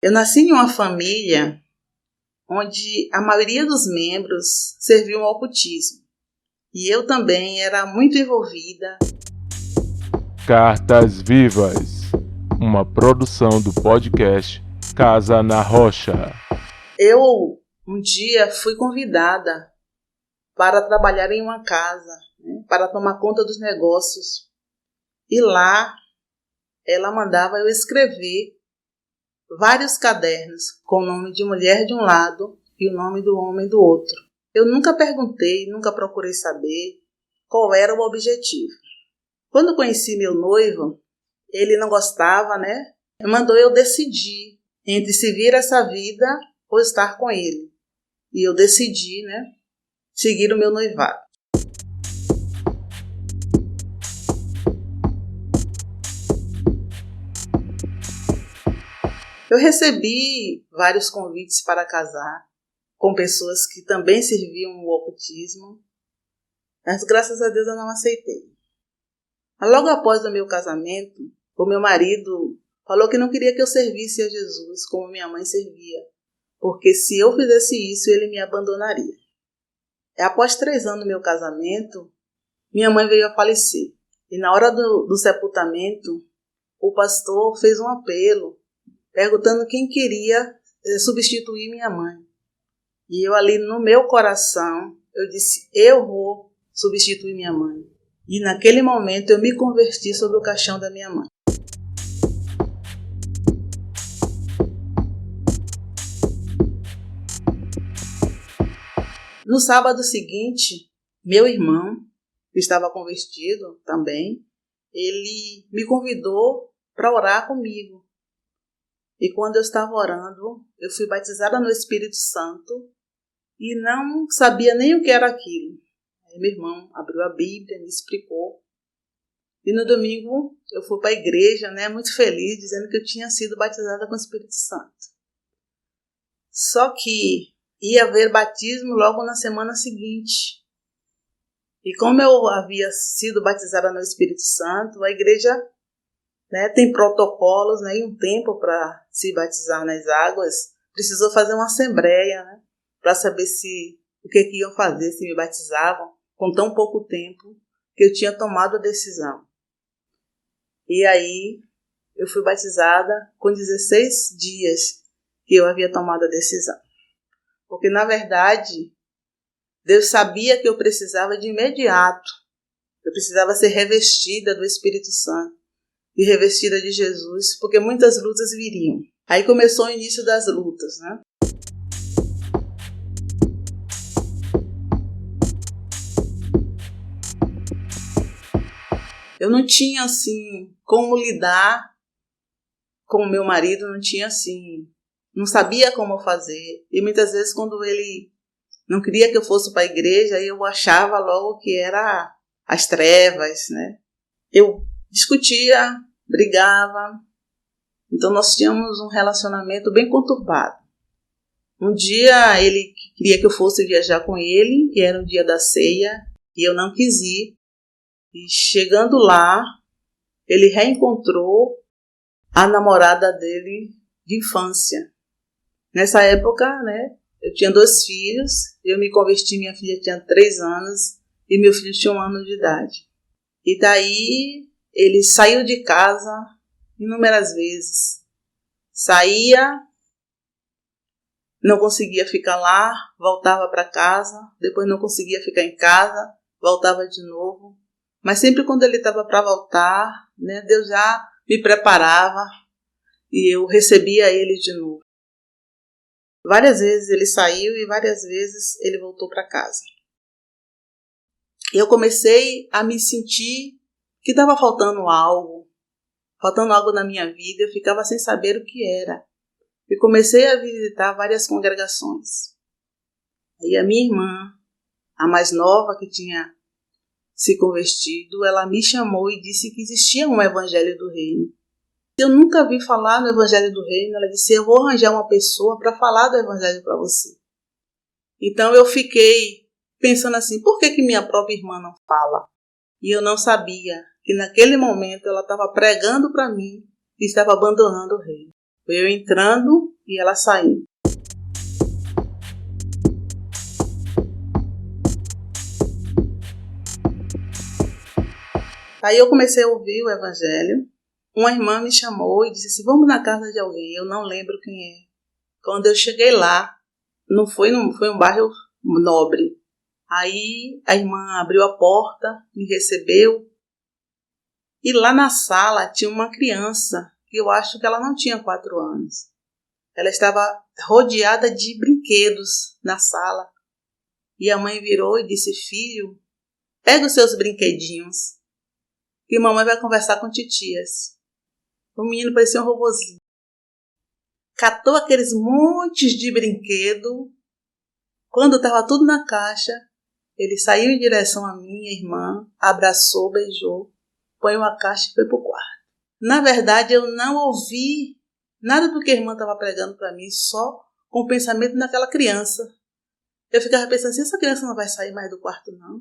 Eu nasci em uma família onde a maioria dos membros serviam ao ocultismo. E eu também era muito envolvida. Cartas Vivas, uma produção do podcast Casa na Rocha. Eu, um dia, fui convidada para trabalhar em uma casa, para tomar conta dos negócios. E lá, ela mandava eu escrever vários cadernos com o nome de mulher de um lado e o nome do homem do outro. Eu nunca perguntei, nunca procurei saber qual era o objetivo. Quando conheci meu noivo, ele não gostava, Mandou eu decidir entre se vir essa vida ou estar com ele. E eu decidi, seguir o meu noivado. Eu recebi vários convites para casar com pessoas que também serviam o ocultismo, mas graças a Deus eu não aceitei. Logo após o meu casamento, o meu marido falou que não queria que eu servisse a Jesus como minha mãe servia, porque se eu fizesse isso, ele me abandonaria. Após 3 anos do meu casamento, minha mãe veio a falecer. E na hora do sepultamento, o pastor fez um apelo, perguntando quem queria substituir minha mãe. E eu ali no meu coração, eu disse, eu vou substituir minha mãe. E naquele momento eu me converti sobre o caixão da minha mãe. No sábado seguinte, meu irmão, que estava convertido também, ele me convidou para orar comigo. E quando eu estava orando, eu fui batizada no Espírito Santo e não sabia nem o que era aquilo. Aí meu irmão abriu a Bíblia, me explicou. E no domingo eu fui para a igreja, muito feliz, dizendo que eu tinha sido batizada com o Espírito Santo. Só que ia haver batismo logo na semana seguinte. E como eu havia sido batizada no Espírito Santo, a igreja tem protocolos e um tempo para se batizar nas águas. Precisou fazer uma assembleia para saber o que iam fazer, se me batizavam, com tão pouco tempo que eu tinha tomado a decisão. E aí eu fui batizada com 16 dias que eu havia tomado a decisão. Porque, na verdade, Deus sabia que eu precisava de imediato. Eu precisava ser revestida do Espírito Santo e revestida de Jesus, porque muitas lutas viriam. Aí começou o início das lutas, Eu não tinha, como lidar com o meu marido, não sabia como fazer. E muitas vezes, quando ele não queria que eu fosse para a igreja, eu achava logo que era as trevas, Eu discutia, brigava. Então, nós tínhamos um relacionamento bem conturbado. Um dia, ele queria que eu fosse viajar com ele, e era o dia da ceia, e eu não quis ir. E chegando lá, ele reencontrou a namorada dele de infância. Nessa época, eu tinha 2 filhos, eu me converti, minha filha tinha 3 anos e meu filho tinha 1 ano de idade. E daí ele saiu de casa inúmeras vezes. Saía, não conseguia ficar lá, voltava para casa, depois não conseguia ficar em casa, voltava de novo. Mas sempre quando ele estava para voltar, Deus já me preparava e eu recebia ele de novo. Várias vezes ele saiu e várias vezes ele voltou para casa. Eu comecei a me sentir que estava faltando algo na minha vida. Eu ficava sem saber o que era. E comecei a visitar várias congregações. Aí a minha irmã, a mais nova que tinha se convertido, ela me chamou e disse que existia um Evangelho do Reino. Eu nunca vi falar no Evangelho do Reino. Ela disse, eu vou arranjar uma pessoa para falar do Evangelho para você. Então eu fiquei pensando por que minha própria irmã não fala? E eu não sabia que naquele momento ela estava pregando para mim e estava abandonando o reino. Foi eu entrando e ela saindo. Aí eu comecei a ouvir o evangelho. Uma irmã me chamou e disse assim, vamos na casa de alguém. Eu não lembro quem é. Quando eu cheguei lá, não foi um bairro nobre. Aí a irmã abriu a porta, me recebeu. E lá na sala tinha uma criança, que eu acho que ela não tinha 4 anos. Ela estava rodeada de brinquedos na sala. E a mãe virou e disse, filho, pega os seus brinquedinhos, que mamãe vai conversar com titias. O menino parecia um robozinho. Catou aqueles montes de brinquedo. Quando estava tudo na caixa, ele saiu em direção à minha irmã, abraçou, beijou, põe a caixa e foi para o quarto. Na verdade, eu não ouvi nada do que a irmã estava pregando para mim, só com o pensamento naquela criança. Eu ficava pensando assim, essa criança não vai sair mais do quarto, não.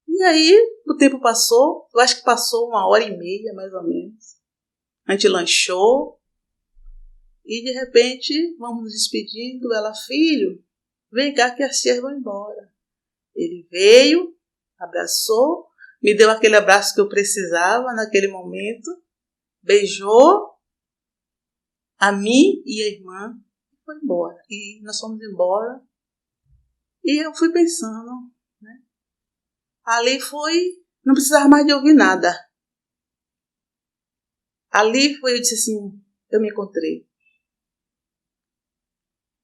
E aí, o tempo passou, eu acho que passou 1h30, mais ou menos. A gente lanchou e, de repente, vamos nos despedindo. Ela, filho, vem cá que as tias vão embora. Ele veio, abraçou, me deu aquele abraço que eu precisava naquele momento, beijou a mim e a irmã e foi embora. E nós fomos embora e eu fui pensando, né? Ali foi, não precisava mais de ouvir nada. Ali foi, eu disse assim, eu me encontrei.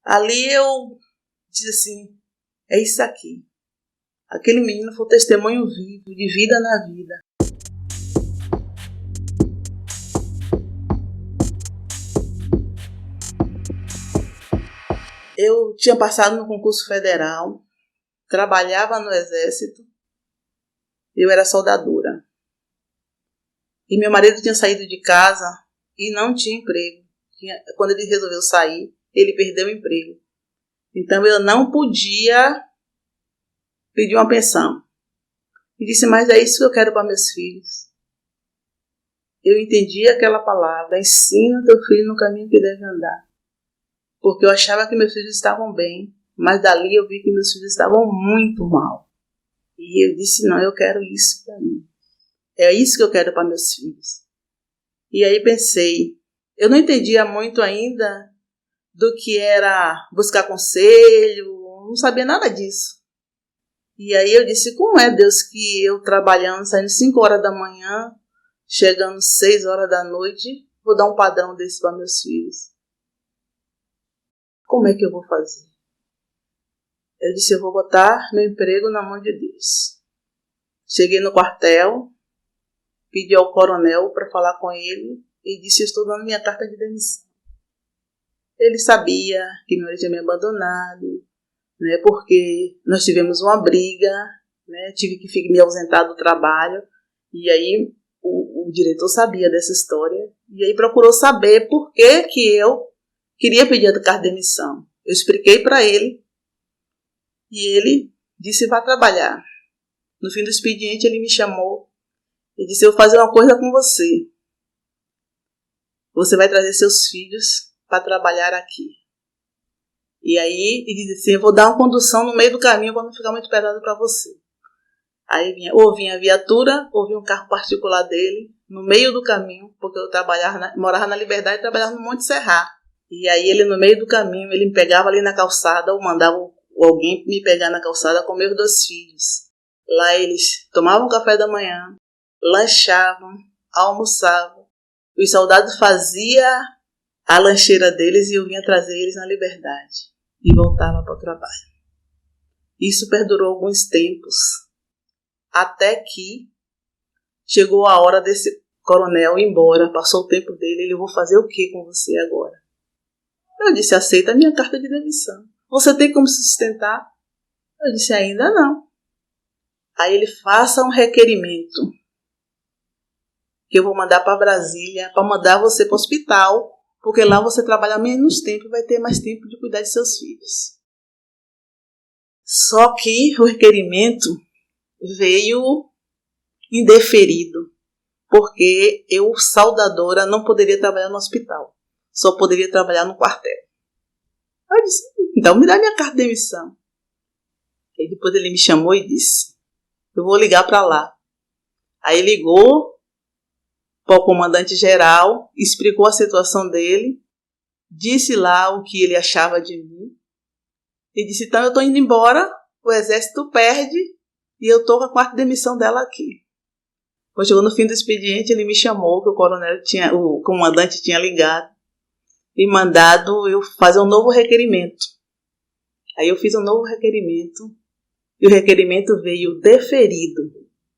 Ali eu disse assim, é isso aqui. Aquele menino foi um testemunho vivo, de vida na vida. Eu tinha passado no concurso federal, trabalhava no exército, eu era soldadora. E meu marido tinha saído de casa e não tinha emprego. Quando ele resolveu sair, ele perdeu o emprego. Então eu não podia pedir uma pensão. E disse, mas é isso que eu quero para meus filhos. Eu entendi aquela palavra, ensina teu filho no caminho que deve andar. Porque eu achava que meus filhos estavam bem, mas dali eu vi que meus filhos estavam muito mal. E eu disse, não, eu quero isso para mim. É isso que eu quero para meus filhos. E aí pensei, eu não entendia muito ainda do que era buscar conselho, não sabia nada disso. E aí eu disse, como é, Deus, que eu trabalhando, saindo 5 horas da manhã, chegando 6 horas da noite, vou dar um padrão desse para meus filhos? Como é que eu vou fazer? Eu disse, eu vou botar meu emprego na mão de Deus. Cheguei no quartel, pedi ao coronel para falar com ele e disse, estou dando minha carta de demissão. Ele sabia que meu marido tinha me abandonado, né, porque nós tivemos uma briga, né, tive que me ausentar do trabalho, e aí o diretor sabia dessa história, e aí procurou saber por que eu queria pedir a carta de demissão. Eu expliquei para ele, e ele disse, vá trabalhar. No fim do expediente ele me chamou e disse, eu vou fazer uma coisa com você. Você vai trazer seus filhos para trabalhar aqui. E aí ele disse assim, eu vou dar uma condução no meio do caminho para não ficar muito pesado para você. Aí vinha a viatura, ou vinha um carro particular dele, no meio do caminho, porque eu morava na Liberdade e trabalhava no Monte Serra. E aí ele, no meio do caminho, ele me pegava ali na calçada, ou mandava alguém me pegar na calçada com meus 2 filhos. Lá eles tomavam café da manhã, lanchavam, almoçavam. Os soldados faziam a lancheira deles e eu vinha trazer eles na Liberdade. E voltava para o trabalho. Isso perdurou alguns tempos. Até que chegou a hora desse coronel ir embora. Passou o tempo dele. Ele, eu vou fazer o que com você agora? Eu disse, aceita a minha carta de demissão. Você tem como se sustentar? Eu disse, ainda não. Aí ele, faça um requerimento que eu vou mandar para Brasília, para mandar você para o hospital, porque lá você trabalha menos tempo e vai ter mais tempo de cuidar de seus filhos. Só que o requerimento veio indeferido, porque eu, soldadora, não poderia trabalhar no hospital. só poderia trabalhar no quartel. Eu disse, então me dá minha carta de demissão. E depois ele me chamou e disse, eu vou ligar para lá. Aí ligou para o comandante-geral, explicou a situação dele, disse lá o que ele achava de mim, e disse, então eu estou indo embora, o exército perde, e eu estou com a quarta demissão dela aqui. Quando chegou no fim do expediente, ele me chamou, que o comandante tinha ligado, e mandado eu fazer um novo requerimento. Aí eu fiz um novo requerimento, e o requerimento veio deferido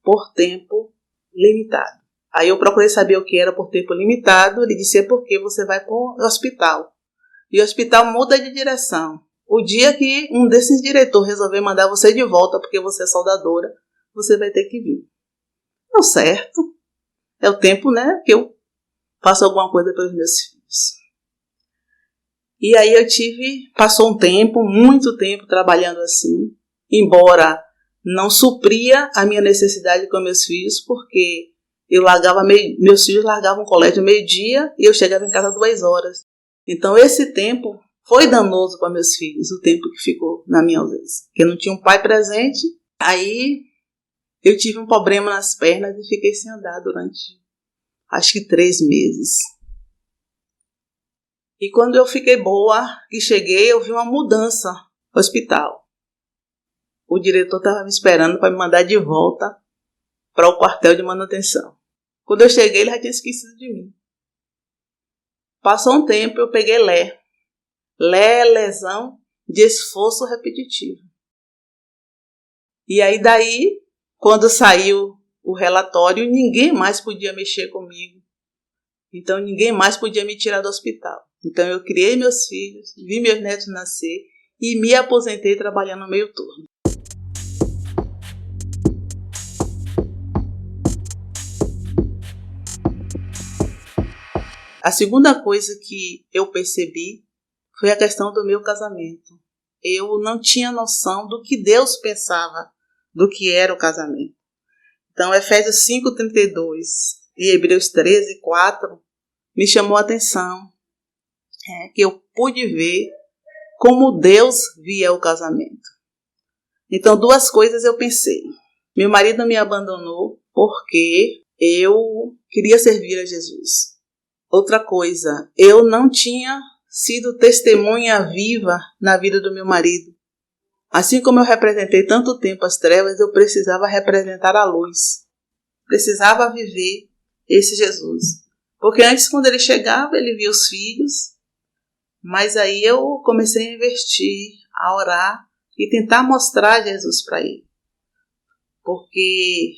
por tempo limitado. Aí eu procurei saber o que era por tempo limitado, ele disse, é porque você vai para o hospital. E o hospital muda de direção. O dia que um desses diretores resolver mandar você de volta, porque você é soldadora, você vai ter que vir. Não, certo. É o tempo, né, que eu faço alguma coisa pelos meus filhos. E aí passou um tempo, muito tempo trabalhando assim, embora não supria a minha necessidade com meus filhos, porque meus filhos largavam o colégio meio-dia e eu chegava em casa 2 horas. Então esse tempo foi danoso para meus filhos, o tempo que ficou na minha ausência. Porque não tinha um pai presente, aí eu tive um problema nas pernas e fiquei sem andar durante, acho que 3 meses. E quando eu fiquei boa e cheguei, eu vi uma mudança no hospital. O diretor estava me esperando para me mandar de volta para o quartel de manutenção. Quando eu cheguei, ele já tinha esquecido de mim. Passou um tempo, eu peguei LE. LE é lesão de esforço repetitivo. E aí daí, quando saiu o relatório, ninguém mais podia mexer comigo. Então ninguém mais podia me tirar do hospital. Então eu criei meus filhos, vi meus netos nascer e me aposentei trabalhando no meio turno. A segunda coisa que eu percebi foi a questão do meu casamento. Eu não tinha noção do que Deus pensava do que era o casamento. Então, Efésios 5:32 e Hebreus 13:4 me chamou a atenção. Que eu pude ver como Deus via o casamento. Então, 2 coisas eu pensei. Meu marido me abandonou porque eu queria servir a Jesus. Outra coisa, eu não tinha sido testemunha viva na vida do meu marido. Assim como eu representei tanto tempo as trevas, eu precisava representar a luz. Precisava viver esse Jesus. Porque antes, quando ele chegava, ele via os filhos, mas aí eu comecei a investir, a orar e tentar mostrar Jesus para ele. Porque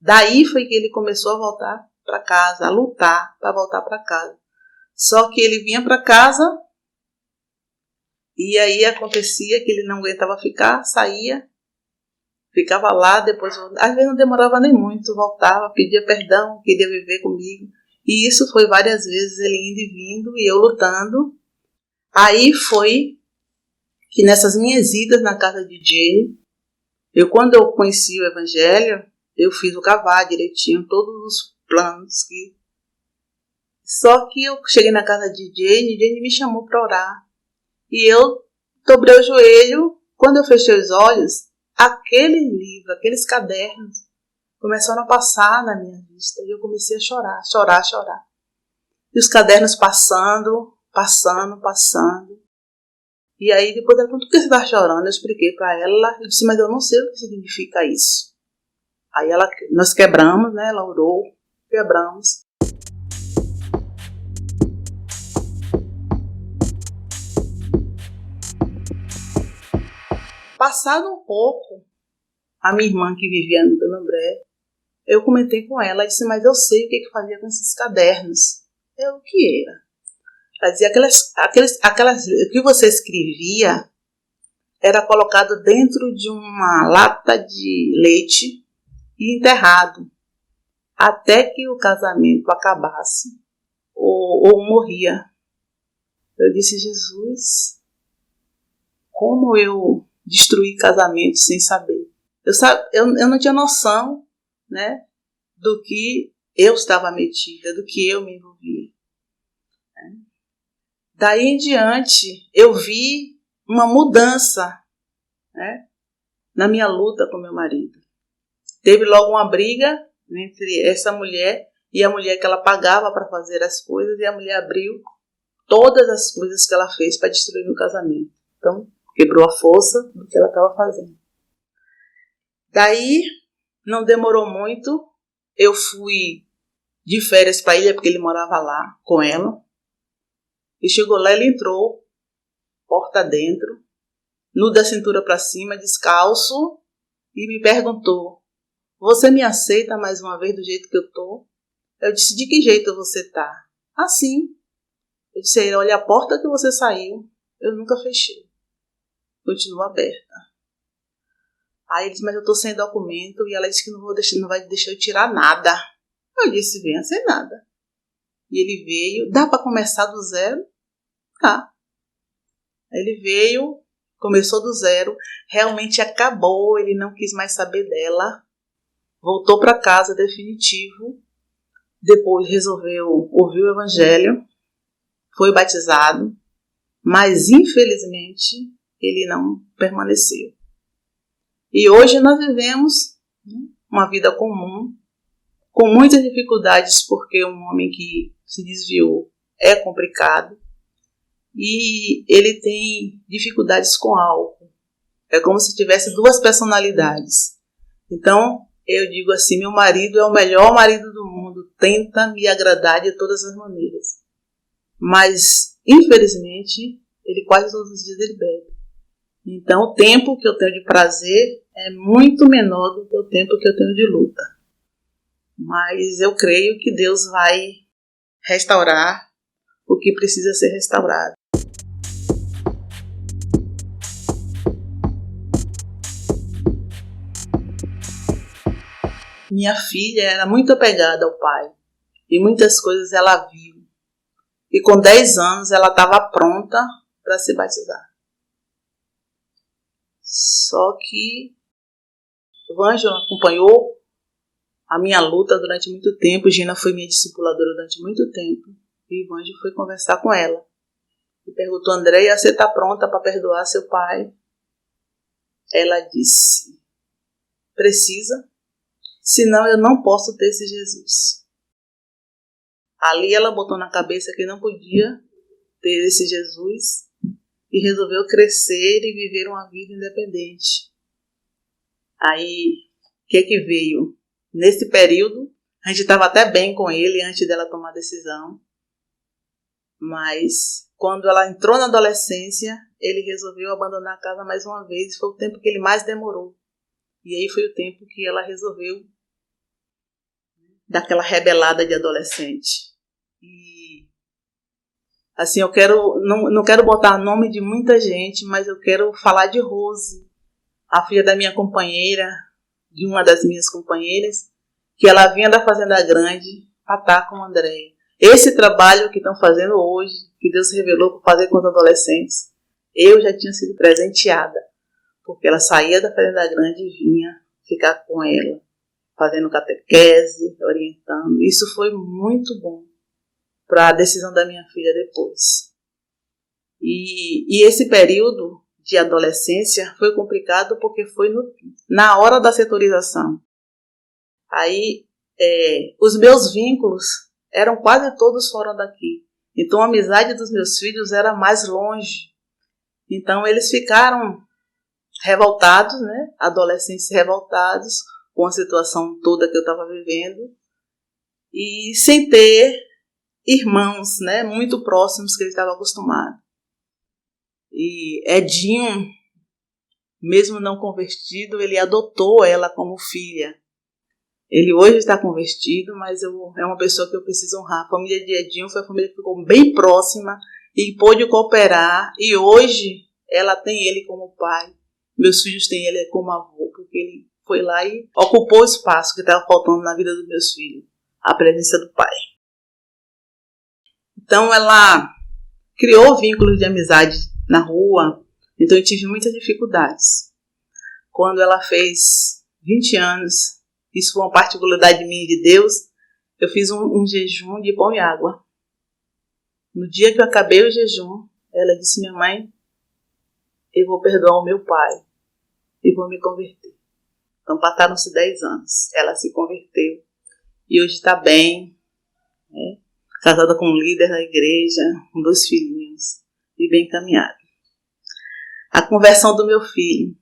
daí foi que ele começou a voltar para casa, a lutar para voltar para casa. Só que ele vinha para casa e aí acontecia que ele não aguentava ficar, saía, ficava lá, depois às vezes não demorava nem muito, voltava, pedia perdão, queria viver comigo. E isso foi várias vezes, ele indo e vindo e eu lutando. Aí foi que nessas minhas idas na casa de Jay, quando eu conheci o Evangelho, eu fiz o cavar direitinho, todos os planos. Só que eu cheguei na casa de Jay me chamou para orar. E eu dobrei o joelho. Quando eu fechei os olhos, aquele livro, aqueles cadernos, começaram a passar na minha vista. E eu comecei a chorar. E os cadernos passando. E aí depois ela perguntou, por que você está chorando? Eu expliquei para ela. Eu disse, mas eu não sei o que significa isso. Aí nós quebramos, né? Ela orou, quebramos. Passado um pouco, a minha irmã que vivia no Candomblé, eu comentei com ela, disse, mas eu sei o que fazia com esses cadernos. O que era? Ela dizia, aquelas o que você escrevia era colocado dentro de uma lata de leite e enterrado até que o casamento acabasse ou morria. Eu disse, Jesus, como eu destruí casamento sem saber? Eu não tinha noção, né, do que eu estava metida, do que eu me envolvia. Daí em diante, eu vi uma mudança, né, na minha luta com meu marido. Teve logo uma briga entre essa mulher e a mulher que ela pagava para fazer as coisas, e a mulher abriu todas as coisas que ela fez para destruir meu casamento. Então, quebrou a força do que ela estava fazendo. Daí, não demorou muito, eu fui de férias para a ilha, porque ele morava lá com ela. E chegou lá, ele entrou, porta dentro, nu da cintura para cima, descalço, e me perguntou: você me aceita mais uma vez do jeito que eu tô? Eu disse: de que jeito você tá? Assim. Eu disse: olha, a porta que você saiu, eu nunca fechei. Continua aberta. Aí ele disse: mas eu tô sem documento. E ela disse que não vai deixar eu tirar nada. Eu disse: venha sem nada. E ele veio: dá para começar do zero? Tá. Aí ele veio, começou do zero, realmente acabou, ele não quis mais saber dela. Voltou para casa definitivo. Depois resolveu ouvir o evangelho. Foi batizado. Mas infelizmente ele não permaneceu. E hoje nós vivemos uma vida comum, com muitas dificuldades, porque um homem que se desviou é complicado. E ele tem dificuldades com álcool. É como se tivesse duas personalidades. Então, eu digo assim: meu marido é o melhor marido do mundo, tenta me agradar de todas as maneiras. Mas, infelizmente, ele quase todos os dias ele bebe. Então, o tempo que eu tenho de prazer é muito menor do que o tempo que eu tenho de luta. Mas eu creio que Deus vai restaurar o que precisa ser restaurado. Minha filha era muito apegada ao pai e muitas coisas ela viu. E com 10 anos ela estava pronta para se batizar. Só que o Ângelo acompanhou a minha luta durante muito tempo. Gina foi minha discipuladora durante muito tempo. E o Ângelo foi conversar com ela. E perguntou: Andréia, você está pronta para perdoar seu pai? Ela disse: precisa, senão eu não posso ter esse Jesus. Ali ela botou na cabeça que não podia ter esse Jesus e resolveu crescer e viver uma vida independente. Aí, o que veio? Nesse período, a gente estava até bem com ele antes dela tomar a decisão. Mas, quando ela entrou na adolescência, ele resolveu abandonar a casa mais uma vez. Foi o tempo que ele mais demorou. E aí foi o tempo que ela resolveu dar aquela rebelada de adolescente. E, assim, eu não quero botar nome de muita gente, mas eu quero falar de Rose, a filha da minha companheira, de uma das minhas companheiras, que ela vinha da Fazenda Grande para estar com a Andréia. Esse trabalho que estão fazendo hoje, que Deus revelou para fazer com os adolescentes, eu já tinha sido presenteada, porque ela saía da Fazenda Grande e vinha ficar com ela, fazendo catequese, orientando. Isso foi muito bom para a decisão da minha filha depois. E esse período de adolescência foi complicado porque foi na hora da setorização. Aí, os meus vínculos eram quase todos fora daqui. Então, a amizade dos meus filhos era mais longe. Então, eles ficaram revoltados, né? Adolescentes revoltados com a situação toda que eu estava vivendo. E sem ter irmãos, né? Muito próximos que eles estavam acostumados. E Edinho, mesmo não convertido, ele adotou ela como filha. Ele hoje está convertido, mas é uma pessoa que eu preciso honrar. A família de Edinho foi a família que ficou bem próxima e pôde cooperar. E hoje ela tem ele como pai. Meus filhos têm ele como avô, porque ele foi lá e ocupou o espaço que estava faltando na vida dos meus filhos. A presença do pai. Então ela criou vínculos de amizade na rua. Então eu tive muitas dificuldades. Quando ela fez 20 anos, isso foi uma particularidade minha de Deus, eu fiz um jejum de pão e água. No dia que eu acabei o jejum, ela disse: minha mãe, eu vou perdoar o meu pai e vou me converter. Então passaram-se 10 anos. Ela se converteu e hoje está bem, né? Casada com um líder da igreja, com 2 filhinhos e bem encaminhada. A conversão do meu filho.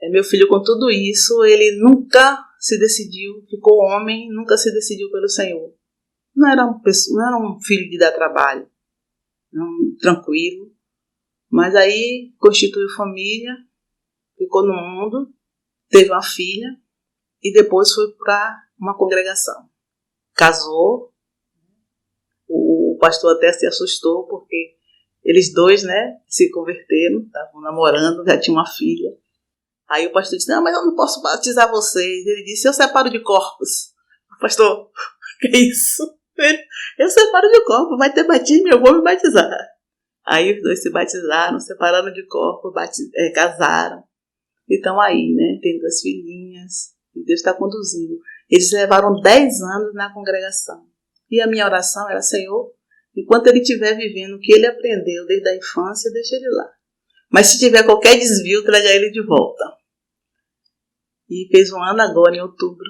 Meu filho, com tudo isso, ele nunca se decidiu, ficou homem, nunca se decidiu pelo Senhor. Não era um filho de dar trabalho, tranquilo. Mas aí constituiu família, ficou no mundo, teve uma filha e depois foi para uma congregação. Casou. O pastor até se assustou porque eles 2, né, se converteram, estavam namorando, já tinha uma filha. Aí o pastor disse: não, mas eu não posso batizar vocês. Ele disse: eu separo de corpos. O pastor: que isso? Eu separo de corpos, vai ter batismo, eu vou me batizar. Aí os 2 se batizaram, separaram de corpo, casaram. E estão aí, né, tem 2 filhinhas, e Deus está conduzindo. Eles levaram 10 anos na congregação. E a minha oração era: Senhor, enquanto ele estiver vivendo o que ele aprendeu desde a infância, deixa ele lá. Mas se tiver qualquer desvio, traga ele de volta. E fez 1 ano agora, em outubro,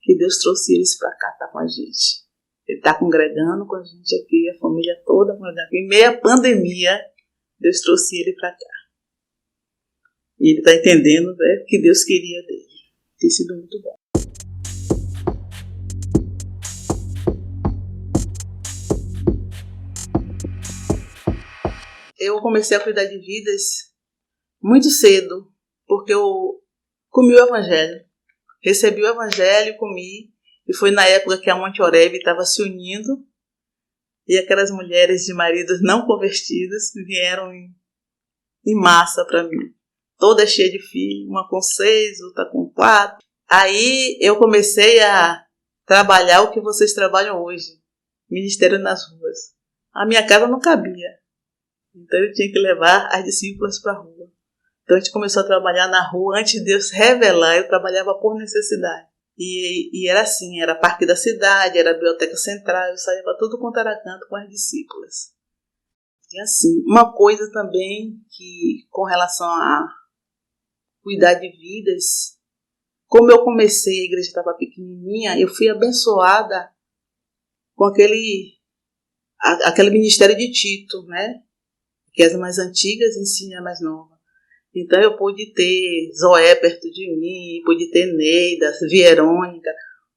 que Deus trouxe eles para cá, tá com a gente. Ele está congregando com a gente aqui, a família toda congregando. Em meio à pandemia, Deus trouxe ele para cá. E ele está entendendo, né, o que Deus queria dele. Tem sido muito bom. Eu comecei a cuidar de vidas muito cedo, porque eu comi o Evangelho. Recebi o Evangelho, comi, e foi na época que a Monte Oreb estava se unindo, e aquelas mulheres de maridos não convertidos vieram em massa para mim. Toda cheia de filhos, uma com 6, outra com 4. Aí eu comecei a trabalhar o que vocês trabalham hoje, ministério nas ruas. A minha casa não cabia. Então eu tinha que levar as discípulas para a rua. Então a gente começou a trabalhar na rua. Antes de Deus revelar, eu trabalhava por necessidade. E era assim, era parque da cidade, era a biblioteca central, eu saía para tudo quanto era canto com as discípulas. E assim, uma coisa também que, com relação a cuidar de vidas, como eu comecei, a igreja estava pequenininha, eu fui abençoada com aquele ministério de Tito, né? Que as mais antigas ensinam a mais nova. Então eu pude ter Zoé perto de mim, pude ter Neida, Verônica,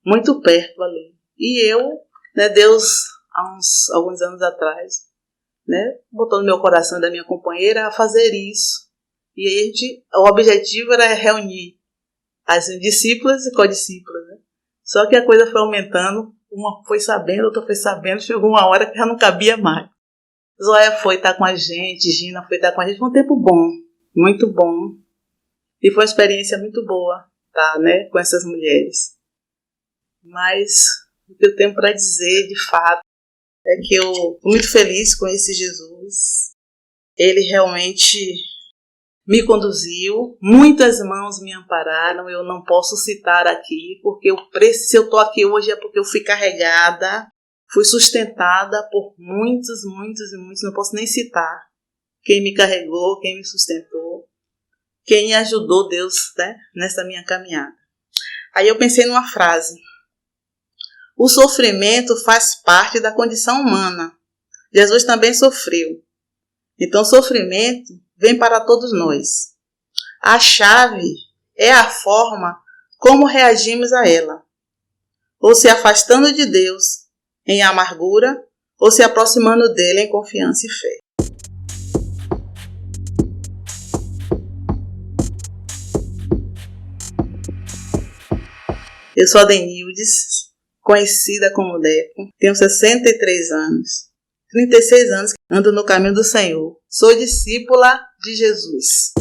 muito perto ali. E eu, né, Deus, há alguns anos atrás, né, botou no meu coração da minha companheira a fazer isso. E aí o objetivo era reunir as discípulas e co-discípulas, né? Só que a coisa foi aumentando, uma foi sabendo, outra foi sabendo, chegou uma hora que já não cabia mais. Zoé foi estar com a gente, Gina foi estar com a gente. Foi um tempo bom, muito bom. E foi uma experiência muito boa, tá, né, com essas mulheres. Mas o que eu tenho para dizer, de fato, é que eu estou muito feliz com esse Jesus. Ele realmente me conduziu, muitas mãos me ampararam. Eu não posso citar aqui, porque se eu estou aqui hoje é porque eu fui carregada, fui sustentada por muitos, não posso nem citar quem me carregou, quem me sustentou, quem ajudou Deus, né, nessa minha caminhada. Aí eu pensei numa frase: o sofrimento faz parte da condição humana. Jesus também sofreu. Então o sofrimento vem para todos nós. A chave é a forma como reagimos a ela. Ou se afastando de Deus em amargura, ou se aproximando dele em confiança e fé. Eu sou a Denildes, conhecida como Deco, tenho 63 anos, 36 anos que ando no caminho do Senhor, sou discípula de Jesus.